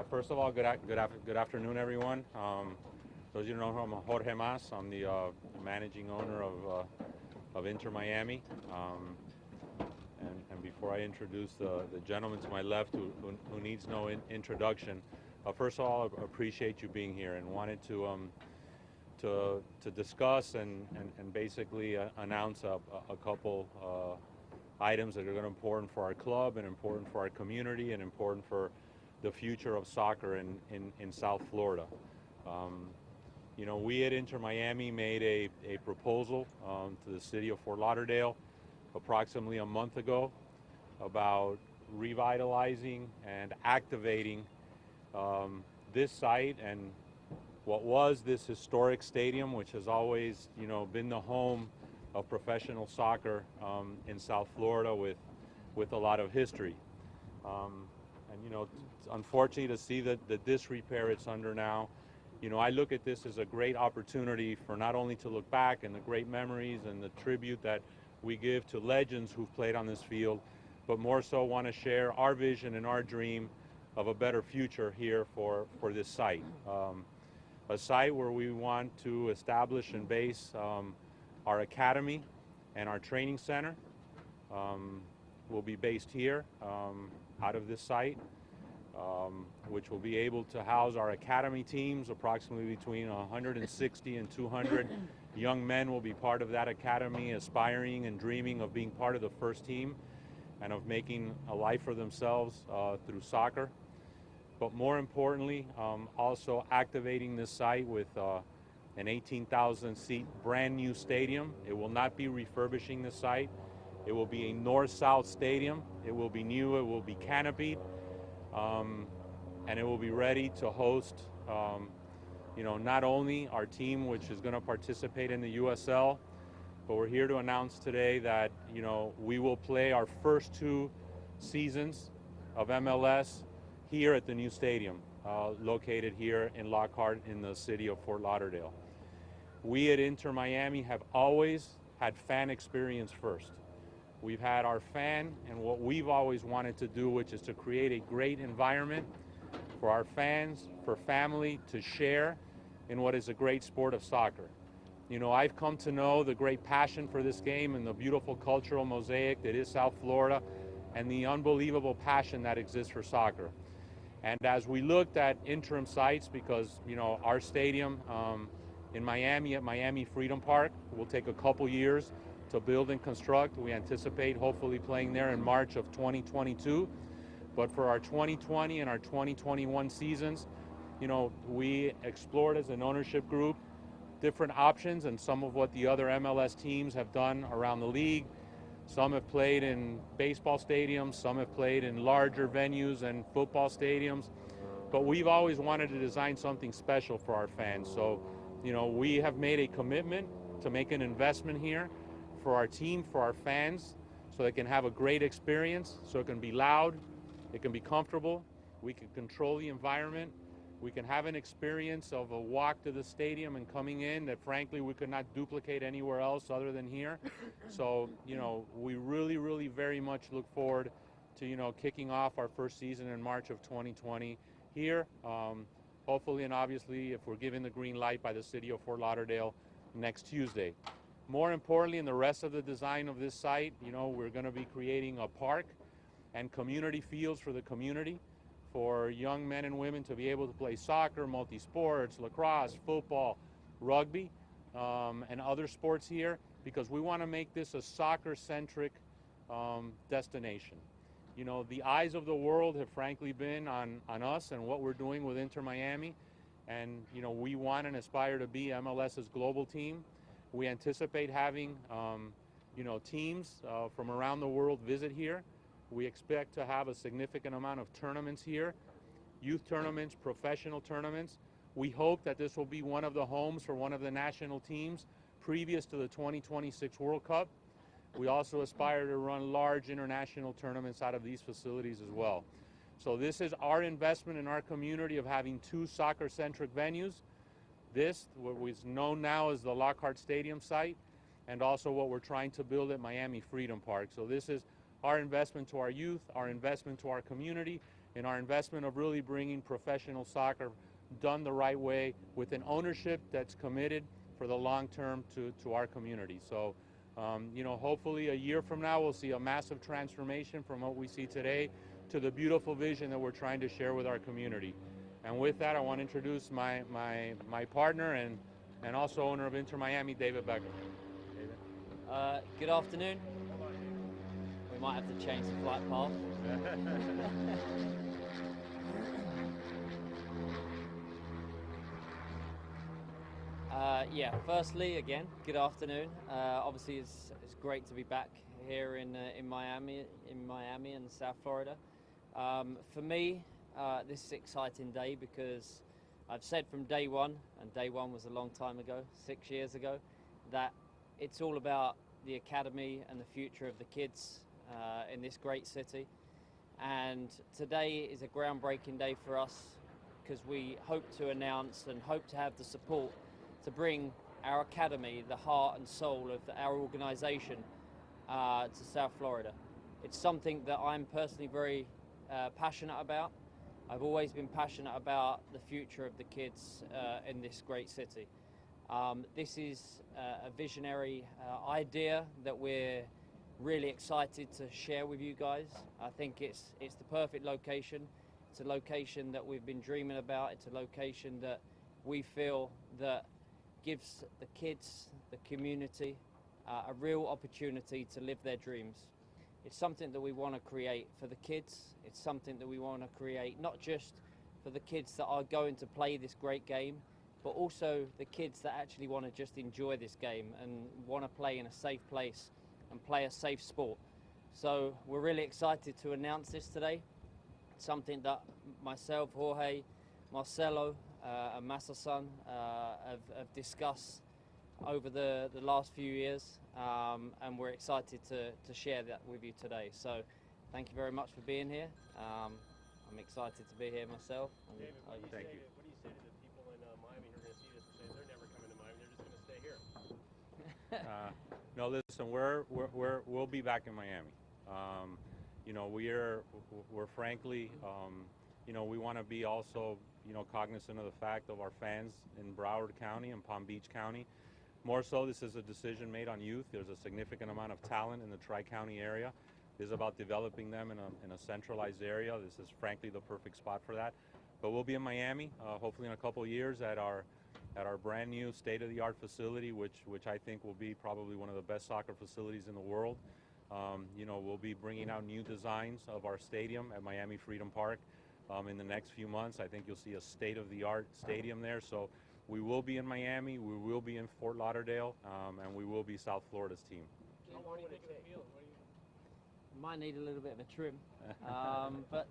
First of all, good afternoon, everyone. Those of you who know, I'm Jorge. I'm the managing owner of Inter Miami. And before I introduce the gentleman to my left, who needs no introduction, first of all, I appreciate you being here and wanted to discuss and basically announce a couple items that are going to be important for our club and important for our community and important for the future of soccer in South Florida. You know, we at Inter Miami made a proposal to the city of Fort Lauderdale approximately a month ago about revitalizing and activating this site and what was this historic stadium, which has always, you know, been the home of professional soccer in South Florida with a lot of history. And you know, it's unfortunate to see the disrepair it's under now. You know, I look at this as a great opportunity for not only to look back and the great memories and the tribute that we give to legends who've played on this field, but more so want to share our vision and our dream of a better future here for this site. A site where we want to establish and base our academy and our training center will be based here out of this site, which will be able to house our academy teams. Approximately between 160 and 200 young men will be part of that academy, aspiring and dreaming of being part of the first team and of making a life for themselves through soccer. But more importantly, also activating this site with an 18,000 seat brand new stadium. It will not be refurbishing the site. It will be a north-south stadium. It will be new, it will be canopied, and it will be ready to host, you know, not only our team, which is going to participate in the USL, but we're here to announce today that, you know, we will play our first 2 seasons of MLS here at the new stadium, located here in Lockhart in the city of Fort Lauderdale. We at Inter Miami have always had fan experience first. We've had our fan and what we've always wanted to do, which is to create a great environment for our fans, for family to share in what is a great sport of soccer. You know, I've come to know the great passion for this game and the beautiful cultural mosaic that is South Florida and the unbelievable passion that exists for soccer. And as we looked at interim sites, because, you know, our stadium in Miami at Miami Freedom Park will take a couple years to build and construct. We anticipate hopefully playing there in March of 2022. But for our 2020 and our 2021 seasons, you know, we explored as an ownership group different options and some of what the other MLS teams have done around the league. Some have played in baseball stadiums, some have played in larger venues and football stadiums. But we've always wanted to design something special for our fans. So, you know, we have made a commitment to make an investment here for our team, for our fans, so they can have a great experience, so it can be loud, it can be comfortable, we can control the environment, we can have an experience of a walk to the stadium and coming in that frankly we could not duplicate anywhere else other than here. So, you know, we really very much look forward to, you know, kicking off our first season in March of 2020 here. Hopefully and obviously if we're given the green light by the city of Fort Lauderdale next Tuesday. More importantly, in the rest of the design of this site, you know, we're going to be creating a park and community fields for the community for young men and women to be able to play soccer, multi-sports, lacrosse, football, rugby, and other sports here, because we want to make this a soccer-centric destination. You know, the eyes of the world have frankly been on us and what we're doing with Inter Miami. And, you know, we want and aspire to be MLS's global team. We anticipate having, you know, teams from around the world visit here. We expect to have a significant amount of tournaments here, youth tournaments, professional tournaments. We hope that this will be one of the homes for one of the national teams previous to the 2026 World Cup. We also aspire to run large international tournaments out of these facilities as well. So this is our investment in our community of having two soccer-centric venues. This, what is known now as the Lockhart Stadium site, and also what we're trying to build at Miami Freedom Park. So this is our investment to our youth, our investment to our community, and our investment of really bringing professional soccer done the right way with an ownership that's committed for the long term to our community. So, you know, hopefully a year from now we'll see a massive transformation from what we see today to the beautiful vision that we're trying to share with our community. And with that, I want to introduce my partner and also owner of Inter Miami, David Beckham. David. Good afternoon. We might have to change the flight path. Yeah, firstly, again, good afternoon. Obviously, it's great to be back here in Miami and South Florida. For me, this is an exciting day because I've said from day one, and day one was a long time ago, 6 years ago, that it's all about the academy and the future of the kids in this great city. And today is a groundbreaking day for us because we hope to announce and hope to have the support to bring our academy, the heart and soul of our organization, to South Florida. It's something that I'm personally very passionate about. I've always been passionate about the future of the kids in this great city. This is a visionary idea that we're really excited to share with you guys. I think it's the perfect location. It's a location that we've been dreaming about. It's a location that we feel that gives the kids, the community, a real opportunity to live their dreams. It's something that we want to create for the kids. It's something that we want to create not just for the kids that are going to play this great game, but also the kids that actually want to just enjoy this game and want to play in a safe place and play a safe sport. So we're really excited to announce this today. It's something that myself, Jorge, Marcelo, and Masa-san have discussed over the last few years, and we're excited to share that with you today. So thank you very much for being here. I'm excited to be here myself. David, thank you. What do you say to the people in Miami who are going to see this and say they're never coming to Miami, they're just going to stay here? No, listen, we'll be back in Miami. You know, we're frankly, you know, we want to be also, you know, cognizant of the fact of our fans in Broward County and Palm Beach County. More so, this is a decision made on youth. There's a significant amount of talent in the Tri-County area. This is about developing them in a centralized area. This is frankly the perfect spot for that. But we'll be in Miami, hopefully in a couple of years at our brand new state-of-the-art facility, which I think will be probably one of the best soccer facilities in the world. You know, we'll be bringing out new designs of our stadium at Miami Freedom Park in the next few months. I think you'll see a state-of-the-art stadium there. So we will be in Miami, we will be in Fort Lauderdale, and we will be South Florida's team. How long would it take? Might need a little bit of a trim, but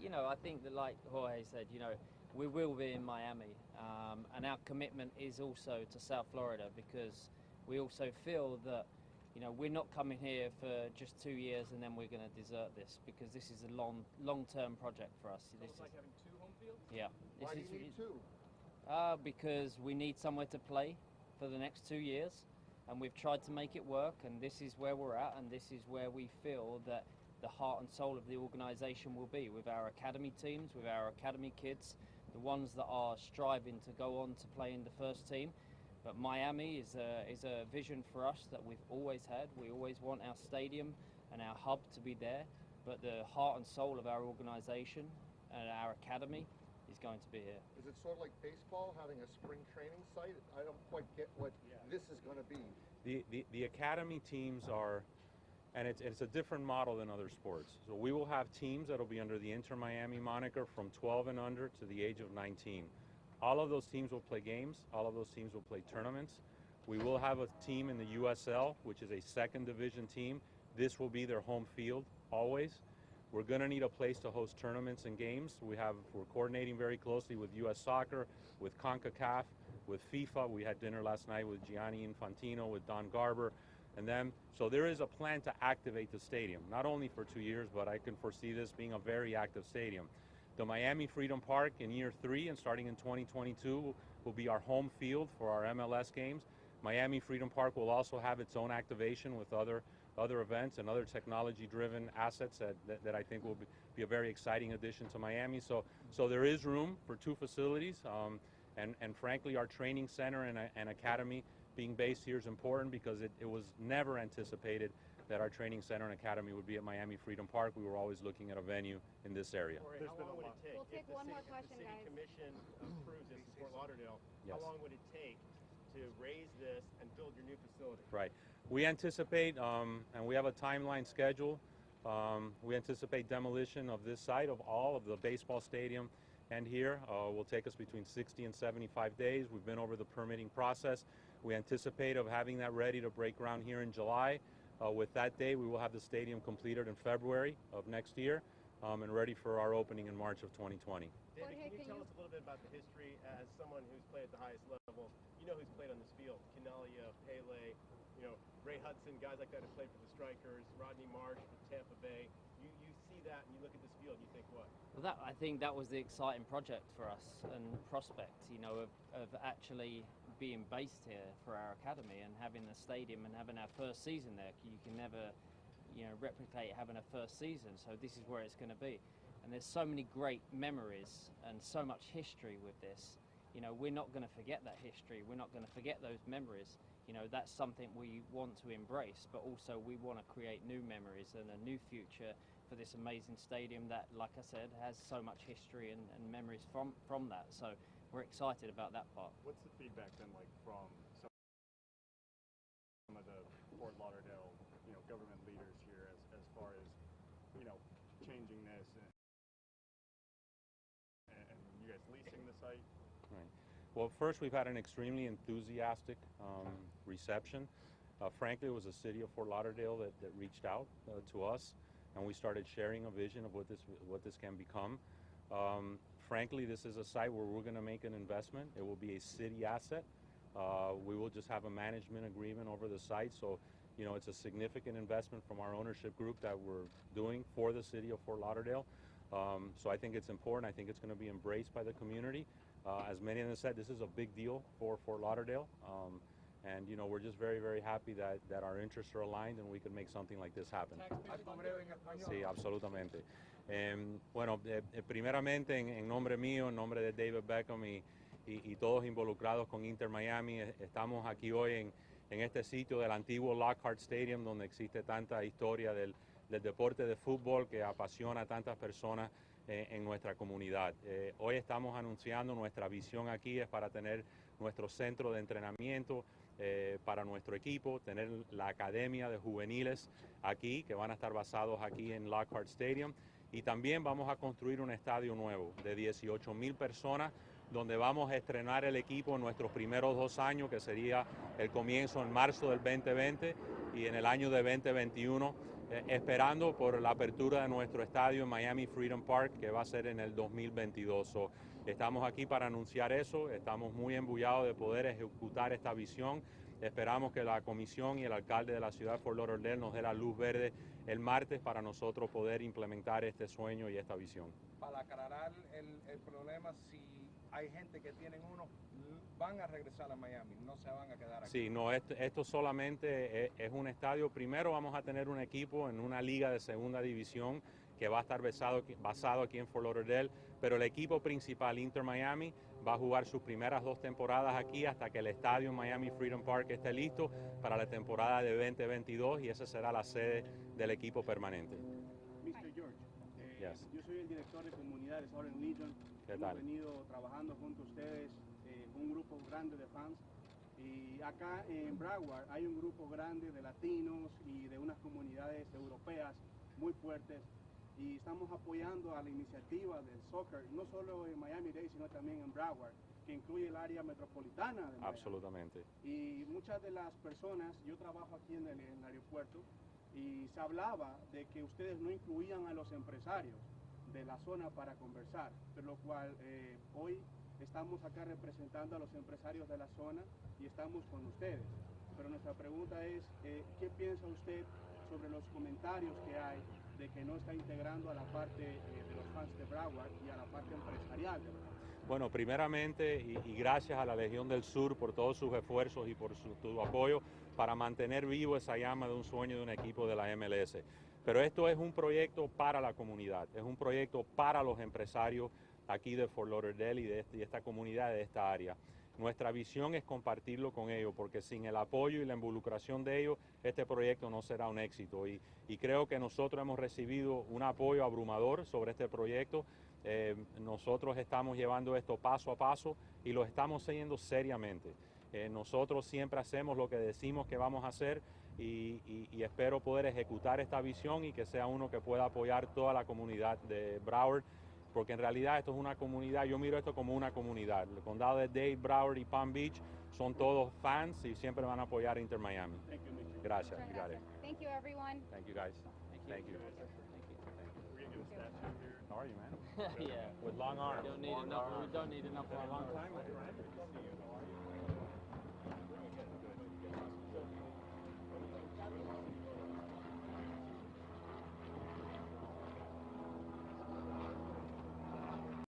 you know, I think that, like Jorge said, you know, we will be in Miami, and our commitment is also to South Florida because we also feel that, you know, we're not coming here for just 2 years and then we're going to desert this, because this is a long-term project for us. This is like having two home fields? Yeah. Why do you need two? Because we need somewhere to play for the next 2 years. And we've tried to make it work, and this is where we're at, and this is where we feel that the heart and soul of the organization will be, with our academy teams, with our academy kids, the ones that are striving to go on to play in the first team. But Miami is a vision for us that we've always had. We always want our stadium and our hub to be there, but the heart and soul of our organization and our academy is going to be here. Is it sort of like baseball, having a spring training site? I don't quite get what this is going to be. The academy teams are, and it's a different model than other sports. So we will have teams that will be under the Inter Miami moniker from 12 and under to the age of 19. All of those teams will play games. All of those teams will play tournaments. We will have a team in the USL, which is a second division team. This will be their home field always. We're going to need a place to host tournaments and games. We're coordinating very closely with U.S. Soccer, with CONCACAF, with FIFA. We had dinner last night with Gianni Infantino, with Don Garber, and them. So there is a plan to activate the stadium, not only for 2 years, but I can foresee this being a very active stadium. The Miami Freedom Park in year 3 and starting in 2022 will be our home field for our MLS games. Miami Freedom Park will also have its own activation with other events and other technology-driven assets that I think will be a very exciting addition to Miami. So there is room for 2 facilities, and frankly, our training center and academy being based here is important because it was never anticipated that our training center and academy would be at Miami Freedom Park. We were always looking at a venue in this area. Jorge, how long would it take? We'll take one more question, If the guys. city commission approves this in Fort Lauderdale, Yes. how long would it take to raise this and build your new facility? Right. We anticipate, and we have a timeline schedule, we anticipate demolition of this site, of all of the baseball stadium and here, will take us between 60 and 75 days. We've been over the permitting process. We anticipate of having that ready to break ground here in July. With that day, we will have the stadium completed in February of next year, and ready for our opening in March of 2020. David, Jorge, can you tell us a little bit about the history as someone who's played at the highest level? You know who's played on this field: Canalia, Pele, Ray Hudson, guys like that have played for the Strikers, Rodney Marsh with Tampa Bay. You see that and you look at this field, you think what? Well, I think that was the exciting project for us and prospect, of actually being based here for our academy and having the stadium and having our first season there. You can never, replicate having a first season. So this is where it's going to be. And there's so many great memories and so much history with this. We're not going to forget that history. We're not going to forget those memories. That's something we want to embrace, but also we want to create new memories and a new future for this amazing stadium that, like I said, has so much history and memories from that. So we're excited about that part. What's the feedback then like from some of the Fort Lauderdale, government leaders here as far as, changing this and you guys leasing the site? Right. Well, first, we've had an extremely enthusiastic reception. Frankly, it was the city of Fort Lauderdale that reached out to us, and we started sharing a vision of what this can become. Frankly, this is a site where we're going to make an investment. It will be a city asset. We will just have a management agreement over the site. So, it's a significant investment from our ownership group that we're doing for the city of Fort Lauderdale. So I think it's important. I think it's going to be embraced by the community. As many of them said, this is a big deal for Fort Lauderdale. And, we're just very, very happy that our interests are aligned and we can make something like this happen. Sí, absolutamente. Bueno, primeramente, en nombre mío, en nombre de David Beckham y todos involucrados con Inter Miami, estamos aquí hoy en este sitio del antiguo Lockhart Stadium, donde existe tanta historia del deporte de fútbol que apasiona a tantas personas en nuestra comunidad. Hoy estamos anunciando nuestra visión aquí, es para tener nuestro centro de entrenamiento para nuestro equipo, tener la academia de juveniles aquí, que van a estar basados aquí en Lockhart Stadium, y también vamos a construir un estadio nuevo de 18,000 personas, donde vamos a estrenar el equipo en nuestros primeros 2 años, que sería el comienzo en marzo del 2020 y en el año de 2021, esperando por la apertura de nuestro estadio en Miami Freedom Park, que va a ser en el 2022. Estamos aquí para anunciar eso, estamos muy embullados de poder ejecutar esta visión. Esperamos que la comisión y el alcalde de la ciudad de Fort Lauderdale nos dé la luz verde el martes para nosotros poder implementar este sueño y esta visión. Para aclarar el problema, si hay gente que tienen uno, van a regresar a Miami, no se van a quedar aquí. Sí, no, esto solamente es un estadio. Primero vamos a tener un equipo en una liga de segunda división que va a estar basado aquí en Fort Lauderdale, pero el equipo principal, Inter Miami, va a jugar sus primeras 2 temporadas aquí hasta que el estadio Miami Freedom Park esté listo para la temporada de 2022, y esa será la sede del equipo permanente. Mr. George, Yes. Yo soy el director de comunidades ahora en Legion. ¿Qué Hemos tal? venido trabajando junto a ustedes, un grupo grande de fans. Y acá en Broward hay un grupo grande de latinos y de unas comunidades europeas muy fuertes. Y estamos apoyando a la iniciativa del soccer, no solo en Miami-Dade, sino también en Broward, que incluye el área metropolitana de Miami. Absolutamente. Y muchas de las personas, yo trabajo aquí en el aeropuerto, y se hablaba de que ustedes no incluían a los empresarios de la zona para conversar, por lo cual hoy estamos acá representando a los empresarios de la zona y estamos con ustedes. Pero nuestra pregunta es, ¿qué piensa usted sobre los comentarios que hay de que no está integrando a la parte de los fans de Broward y a la parte empresarial de Broward? Bueno, primeramente, y gracias a la Legión del Sur por todos sus esfuerzos y por tu apoyo para mantener vivo esa llama de un sueño de un equipo de la MLS. Pero esto es un proyecto para la comunidad, es un proyecto para los empresarios aquí de Fort Lauderdale y de esta comunidad, de esta área. Nuestra visión es compartirlo con ellos, porque sin el apoyo y la involucración de ellos, este proyecto no será un éxito. Y creo que nosotros hemos recibido un apoyo abrumador sobre este proyecto. Nosotros estamos llevando esto paso a paso y lo estamos haciendo seriamente. Nosotros siempre hacemos lo que decimos que vamos a hacer y espero poder ejecutar esta visión y que sea uno que pueda apoyar toda la comunidad de Broward, porque en realidad esto es una comunidad, yo miro esto como una comunidad. El condado de Dade, Broward y Palm Beach son todos fans y siempre van a apoyar a Inter Miami. Gracias. You got it. Thank you, everyone. Thank you, guys. Thank you. We're gonna get a statue here. How are you, man? Yeah. With long arms. We don't need enough. We don't need enough. Been a long time. Good to see you. How are you?